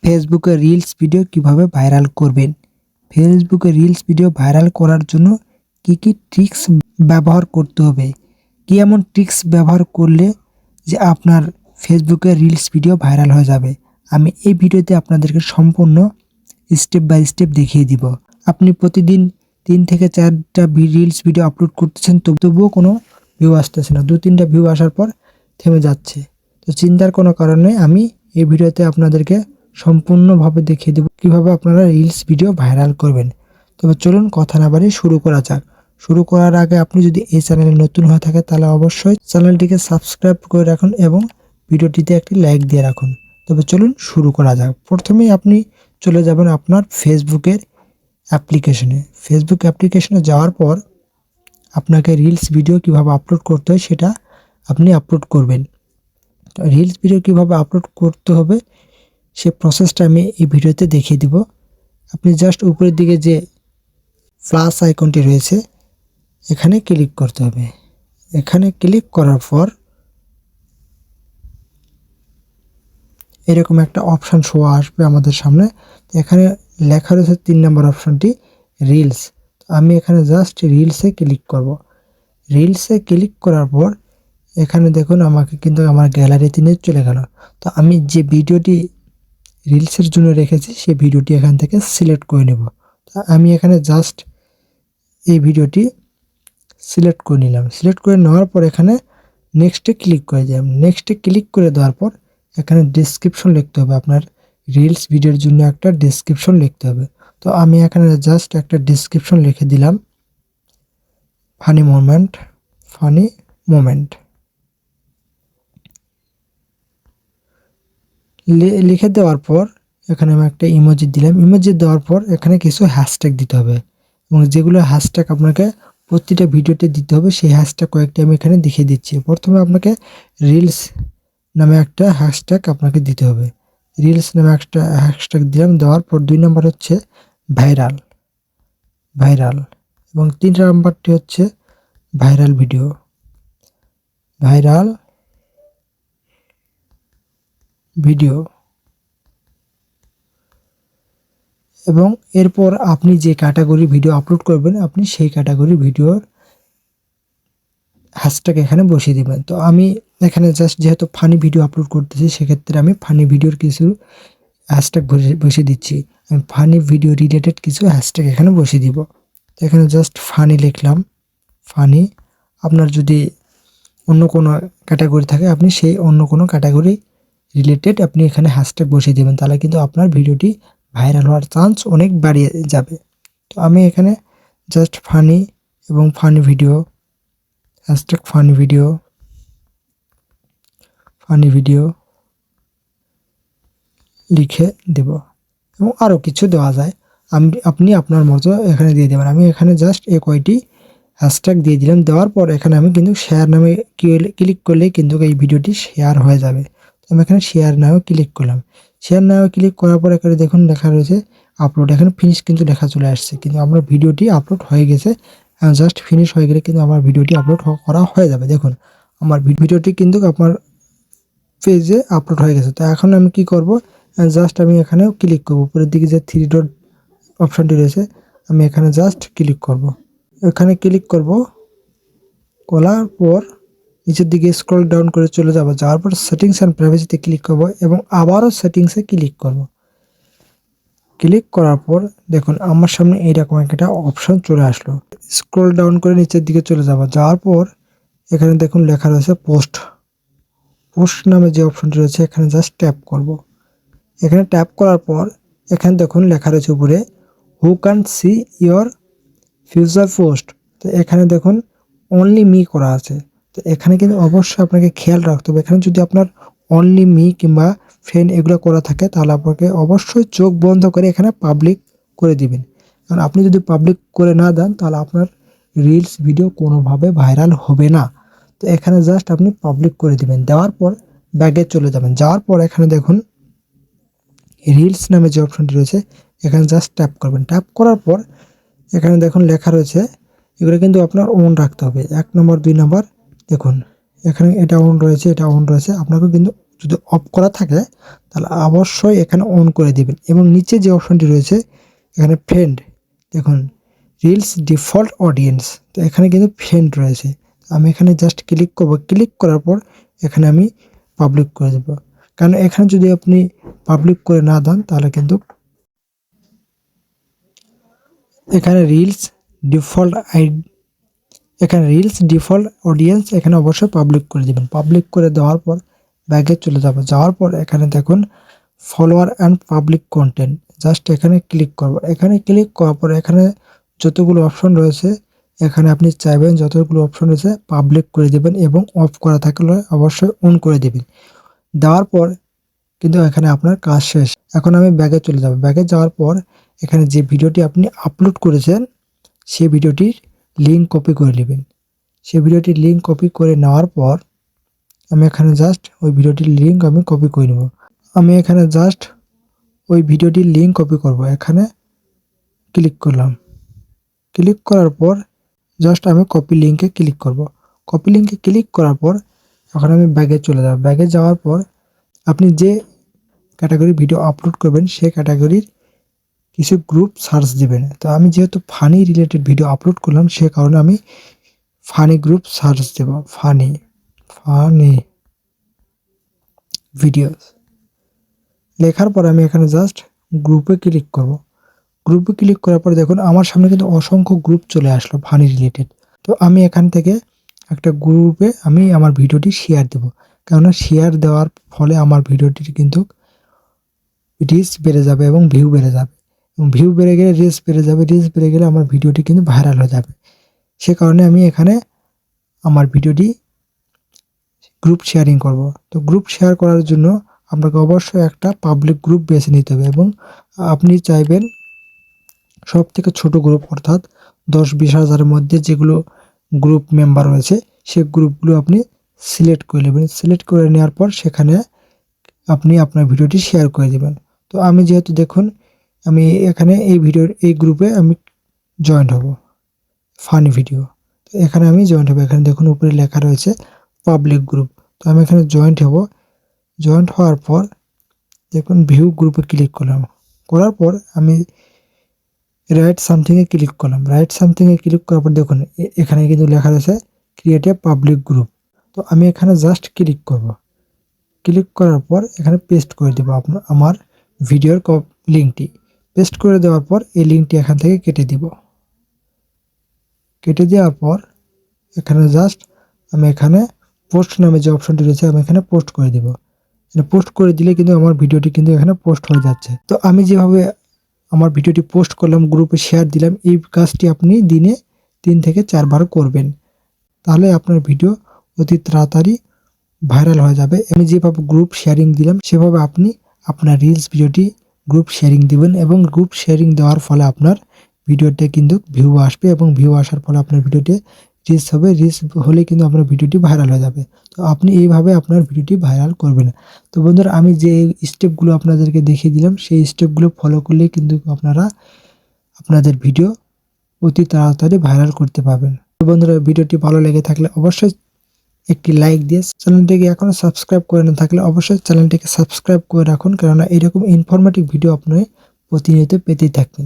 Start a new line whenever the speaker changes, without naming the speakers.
ফেসবুকে reels video কিভাবে viral করবেন। ফেসবুকে রিলস ভিডিও ভাইরাল করার জন্য কি ট্রিক্স ব্যবহার করতে হবে, কি এমন ট্রিক্স ব্যবহার করলে যে আপনার ফেসবুকে রিলস ভিডিও ভাইরাল হয়ে যাবে, আমি এই ভিডিওতে আপনাদেরকে সম্পূর্ণ স্টেপ বাই স্টেপ দেখিয়ে দিব। আপনি প্রতিদিন 3 থেকে 4টা রিলস ভিডিও আপলোড করতেছেন, তবুও কোনো ভিউ আসতেছে না, 2-3টা ভিউ আসার পর থেমে যাচ্ছে। তো চিন্তার কোনো কারণ নেই, আমি এই ভিডিওতে আপনাদেরকে সম্পূর্ণভাবে দেখিয়ে দেব কিভাবে আপনারা রিলস ভিডিও ভাইরাল করবেন। তবে চলুন কথা না বাড়িয়ে শুরু করা যাক। শুরু করার আগে আপনি যদি এই চ্যানেলে নতুন হয়ে থাকে তাহলে অবশ্যই চ্যানেলটিকে সাবস্ক্রাইব করে রাখুন এবং ভিডিওটিতে একটি লাইক দিয়ে রাখুন। তবে চলুন শুরু করা যাক। প্রথমেই আপনি চলে যাবেন আপনার ফেসবুকের অ্যাপ্লিকেশনে। ফেসবুক অ্যাপ্লিকেশনে যাওয়ার পর আপনাকে রিলস ভিডিও কিভাবে আপলোড করতে হয় সেটা আপনি আপলোড করবেন। রিলস ভিডিও কিভাবে আপলোড করতে হবে সে প্রসেসটা আমি এই ভিডিওতে দেখিয়ে দিব। আপনি জাস্ট উপরের দিকে যে প্লাস আইকনটি রয়েছে এখানে ক্লিক করতে হবে। এখানে ক্লিক করার পর এরকম একটা অপশান শো আসবে আমাদের সামনে। এখানে লেখা রয়েছে 3 নম্বর অপশানটি রিলস। আমি এখানে জাস্ট রিলসে ক্লিক করব। রিলসে ক্লিক করার পর এখানে দেখুন আমাকে কিন্তু আমার গ্যালারিতে নিয়ে চলে গেল। তো আমি যে ভিডিওটি রিলসের জন্য রেখেছি সেই ভিডিওটি এখান থেকে সিলেক্ট করে নেব। তো আমি এখানে জাস্ট এই ভিডিওটি সিলেক্ট করে নিলাম। সিলেক্ট করে নেওয়ার পর এখানে নেক্সটে ক্লিক করে দিলাম। নেক্সটে ক্লিক করে দেওয়ার পর এখানে ডেসক্রিপশন লিখতে হবে। আপনার রিলস ভিডিওর জন্য একটা ডেসক্রিপশন লিখতে হবে। তো আমি এখানে জাস্ট একটা ডেসক্রিপশন লিখে দিলাম, ফানি মোমেন্ট লিখে দেওয়ার পর এখানে আমি একটা ইমোজি দিলাম। ইমোজি দেওয়ার পর এখানে কিছু হ্যাশট্যাগ দিতে হবে এবং যেগুলো হ্যাশট্যাগ আপনাকে প্রতিটা ভিডিওতে দিতে হবে সেই হ্যাশট্যাগ কয়েকটি আমি এখানে দেখিয়ে দিচ্ছি। প্রথমে আপনাকে রিলস নামে একটা হ্যাশট্যাগ আপনাকে দিতে হবে। রিলস নামে একটা হ্যাশট্যাগ দিলাম। দেওয়ার পর 2 নম্বর হচ্ছে ভাইরাল এবং 3 নম্বরটি হচ্ছে ভাইরাল ভিডিও এবং এরপর আপনি যে ক্যাটাগরি ভিডিও আপলোড করবেন আপনি সেই ক্যাটাগরি ভিডিওর হ্যাশট্যাগ এখানে বসিয়ে দিবেন। তো আমি এখানে জাস্ট যেহেতু ফানি ভিডিও আপলোড করতেছি সেক্ষেত্রে আমি ফানি ভিডিওর কিছু হ্যাশট্যাগ বসিয়ে দিচ্ছি। আমি ফানি ভিডিও রিলেটেড কিছু হ্যাশট্যাগ এখানে বসিয়ে দিব। এখানে জাস্ট ফানি লিখলাম। ফানি, আপনার যদি অন্য কোনো ক্যাটাগরি থাকে আপনি সেই অন্য কোনো ক্যাটাগরি রিলেটেড আপনি এখানে হ্যাশট্যাগ বসিয়ে দেবেন, তাহলে কিন্তু আপনার ভিডিওটি ভাইরাল হওয়ার চান্স অনেক বাড়িয়ে যাবে। তো আমি এখানে জাস্ট ফানি এবং funny video hashtag funny video লিখে দেব এবং আরও কিছু দেওয়া যায়, আপনি আপনার মতো এখানে দিয়ে দেবেন। আমি এখানে জাস্ট এই কয়টি হ্যাশট্যাগ দিয়ে দিলাম। দেওয়ার পর এখানে আমি কিন্তু শেয়ার নামে ক্লিক করলেই কিন্তু এই ভিডিওটি শেয়ার হয়ে যাবে। তো আমি এখানে শেয়ার নাও ক্লিক করলাম। শেয়ার নাও ক্লিক করার পর এখানে দেখুন লেখা রয়েছে আপলোড। এখানে ফিনিশ কিন্তু লেখা চলে আসছে, কিন্তু আমার ভিডিওটি আপলোড হয়ে গেছে। জাস্ট ফিনিশ হয়ে গেলে কিন্তু আমার ভিডিওটি আপলোড করা হয়ে যাবে। দেখুন আমার ভিডিওটি কিন্তু আপনার পেজে আপলোড হয়ে গেছে। তো এখন আমি কি করব, জাস্ট আমি এখানেও ক্লিক করব। উপরের দিকে যে 3 ডট অপশানটি রয়েছে আমি এখানে জাস্ট ক্লিক করব। এখানে ক্লিক করব, করার পর নিচের দিকে স্ক্রল ডাউন করে চলে যাব। যাওয়ার পর সেটিংস অ্যান্ড প্রাইভেসিতে ক্লিক করব এবং আবারও সেটিংসে ক্লিক করব। ক্লিক করার পর দেখুন আমার সামনে এইরকম একটা অপশন চলে আসলো। স্ক্রল ডাউন করে নিচের দিকে চলে যাব। যাওয়ার পর এখানে দেখুন লেখা রয়েছে পোস্ট নামে যে অপশনটি রয়েছে এখানে জাস্ট ট্যাপ করব। এখানে ট্যাপ করার পর এখানে দেখুন লেখা রয়েছে উপরে who can see your future post. তো এখানে দেখুন অনলি মি করা আছে। তো এখানে কিন্তু অবশ্যই আপনাকে খেয়াল রাখতে হবে। এখানে যদি আপনার অনলি মি কিংবা ফ্রেন্ড এগুলো করা থাকে তাহলে আপনাকে অবশ্যই চোখ বন্ধ করে এখানে পাবলিক করে দিবেন। কারণ আপনি যদি পাবলিক করে না দেন তাহলে আপনার রিলস ভিডিও কোনোভাবে ভাইরাল হবে না। তো এখানে জাস্ট আপনি পাবলিক করে দিবেন। দেওয়ার পর ব্যাগে চলে যাবেন। যাওয়ার পর এখানে দেখুন রিলস নামে যে অপশনটি রয়েছে এখানে জাস্ট ট্যাপ করবেন। ট্যাপ করার পর এখানে দেখুন লেখা রয়েছে, এগুলো কিন্তু আপনার অন রাখতে হবে। 1 নম্বর 2 নম্বর দেখুন এখানে এটা অন রয়েছে, আপনাকে কিন্তু যদি অফ করা থাকে তাহলে অবশ্যই এখানে অন করে দিবেন এবং নিচে যে অপশনটি রয়েছে এখানে ফ্রেন্ড, দেখুন রিলস ডিফল্ট অডিয়েন্স, তো এখানে কিন্তু ফ্রেন্ড রয়েছে। আমি এখানে জাস্ট ক্লিক করব, ক্লিক করার পর এখানে আমি পাবলিক করে দেব, কারণ এখানে যদি আপনি পাবলিক করে না দেন তাহলে কিন্তু এখানে রিলস ডিফল্ট অডিয়েন্স এখানে অবশ্যই পাবলিক করে দিবেন। পাবলিক করে দেওয়ার পর ব্যাগে চলে যাব, যাওয়ার পর এখানে দেখুন follower and public content, just এখানে ক্লিক করব। এখানে ক্লিক করার পর এখানে যতগুলো অপশন রয়েছে এখানে আপনি চাইবেন যতগুলো অপশন রয়েছে পাবলিক করে দিবেন এবং অফ করা থাকলে অবশ্যই অন করে দিবেন। দেওয়ার পর কিন্তু এখানে আপনার কাজ শেষ। এখন আমি ব্যাগে চলে যাব। ব্যাগে যাওয়ার পর এখানে যে ভিডিওটি আপনি আপলোড করেছেন সেই ভিডিওটির লিঙ্ক কপি করে নেবেন। সেই ভিডিওটির লিঙ্ক কপি করে নেওয়ার পর আমি এখানে জাস্ট ওই ভিডিওটির লিঙ্ক আমি কপি করে নেব। আমি এখানে জাস্ট ওই ভিডিওটির লিঙ্ক কপি করব। এখানে ক্লিক করলাম, ক্লিক করার পর জাস্ট আমি কপি লিঙ্কে ক্লিক করব। কপি লিঙ্কে ক্লিক করার পর এখন আমি ব্যাগে চলে যাব। ব্যাগে যাওয়ার পর আপনি যে ক্যাটাগরির ভিডিও আপলোড করবেন সেই ক্যাটাগরির কিছু গ্রুপ সার্চ দিবেন। তো আমি যেহেতু ফানি রিলেটেড ভিডিও আপলোড করলাম সে কারণে আমি ফানি গ্রুপ সার্চ দেব। ফানি ভিডিওস লেখার পর আমি এখানে জাস্ট গ্রুপে ক্লিক করব। গ্রুপে ক্লিক করার পর দেখুন আমার সামনে কিন্তু অসংখ্য গ্রুপ চলে আসলো ফানি রিলেটেড। তো আমি এখান থেকে একটা গ্রুপে আমি আমার ভিডিওটি শেয়ার দেব, কেননা শেয়ার দেওয়ার ফলে আমার ভিডিওটির কিন্তু রিচ বেড়ে যাবে এবং ভিউ বেড়ে যাবে, এবং ভিউ বেড়ে গেলে রিচ বেড়ে যাবে, রিচ বেড়ে গেলে আমার ভিডিওটি কিন্তু ভাইরাল হয়ে যাবে। সে কারণে আমি এখানে আমার ভিডিওটি গ্রুপ শেয়ারিং করব। তো গ্রুপ শেয়ার করার জন্য আপনাকে অবশ্যই একটা পাবলিক গ্রুপ বেছে নিতে হবে এবং আপনি চাইবেন সব থেকে ছোট গ্রুপ, অর্থাৎ 10-20 হাজারের মধ্যে যেগুলো গ্রুপ মেম্বার রয়েছে সেই গ্রুপগুলো আপনি সিলেক্ট করে নেবেন। সিলেক্ট করে নেওয়ার পর সেখানে আপনি আপনার ভিডিওটি শেয়ার করে দেবেন। তো আমি যেহেতু দেখুন আমি এখানে এই গ্রুপে আমি জয়েন্ট হব, ফানি ভিডিও। তো এখানে আমি জয়েন্ট হব। এখানে দেখুন উপরে লেখা রয়েছে পাবলিক গ্রুপ। তো আমি এখানে জয়েন্ট হব। জয়েন্ট হওয়ার পর দেখুন ভিউ গ্রুপে ক্লিক করলাম, করার পর আমি রাইট সামথিংয়ে ক্লিক করলাম। রাইট সামথিংয়ে ক্লিক করার পর দেখুন এখানে কিন্তু লেখা রয়েছে ক্রিয়েট এ পাবলিক গ্রুপ। তো আমি এখানে জাস্ট ক্লিক করব। ক্লিক করার পর এখানে পেস্ট করে দেবো আমার ভিডিওর লিঙ্কটি। পেস্ট করে দেওয়ার পর এই লিঙ্কটি এখান থেকে কেটে দিব। কেটে দেওয়ার পর এখানে জাস্ট আমি এখানে পোস্ট নামে যে অপশনটি রয়েছে আমি এখানে পোস্ট করে দিব। পোস্ট করে দিলে কিন্তু আমার ভিডিওটি কিন্তু এখানে পোস্ট হয়ে যাচ্ছে। তো আমি যেভাবে আমার ভিডিওটি পোস্ট করলাম, গ্রুপে শেয়ার দিলাম, এই কাজটি আপনি দিনে 3 থেকে 4 বার করবেন, তাহলে আপনার ভিডিও অতি তাড়াতাড়ি ভাইরাল হয়ে যাবে। আমি যেভাবে গ্রুপ শেয়ারিং দিলাম সেভাবে আপনি আপনার রিলস ভিডিওটি গ্রুপ শেয়ারিং দিবেন এবং গ্রুপ শেয়ারিং দেওয়ার ফলে আপনার ভিডিওতে কিন্তু ভিউ আসবে এবং ভিউ আসার ফলে আপনার ভিডিওটি রিচ হবে। রিচ হলে কিন্তু আপনার ভিডিওটি ভাইরাল হয়ে যাবে। তো আপনি এইভাবে আপনার ভিডিওটি ভাইরাল করবেন। তো বন্ধুরা আমি যে স্টেপগুলো আপনাদেরকে দেখিয়ে দিলাম সেই স্টেপগুলো ফলো করলেই কিন্তু আপনারা আপনাদের ভিডিও অতি তাড়াতাড়ি ভাইরাল করতে পারবেন। তো বন্ধুরা ভিডিওটি ভালো লেগে থাকলে অবশ্যই একটি লাইক দিয়ে চ্যানেলটিকে এখনো সাবস্ক্রাইব করে না থাকলে অবশ্যই চ্যানেলটিকে সাবস্ক্রাইব করে রাখুন, কেননা এরকম ইনফরমেটিভ ভিডিও আপনি প্রতিনিয়ত পেতেই থাকবেন।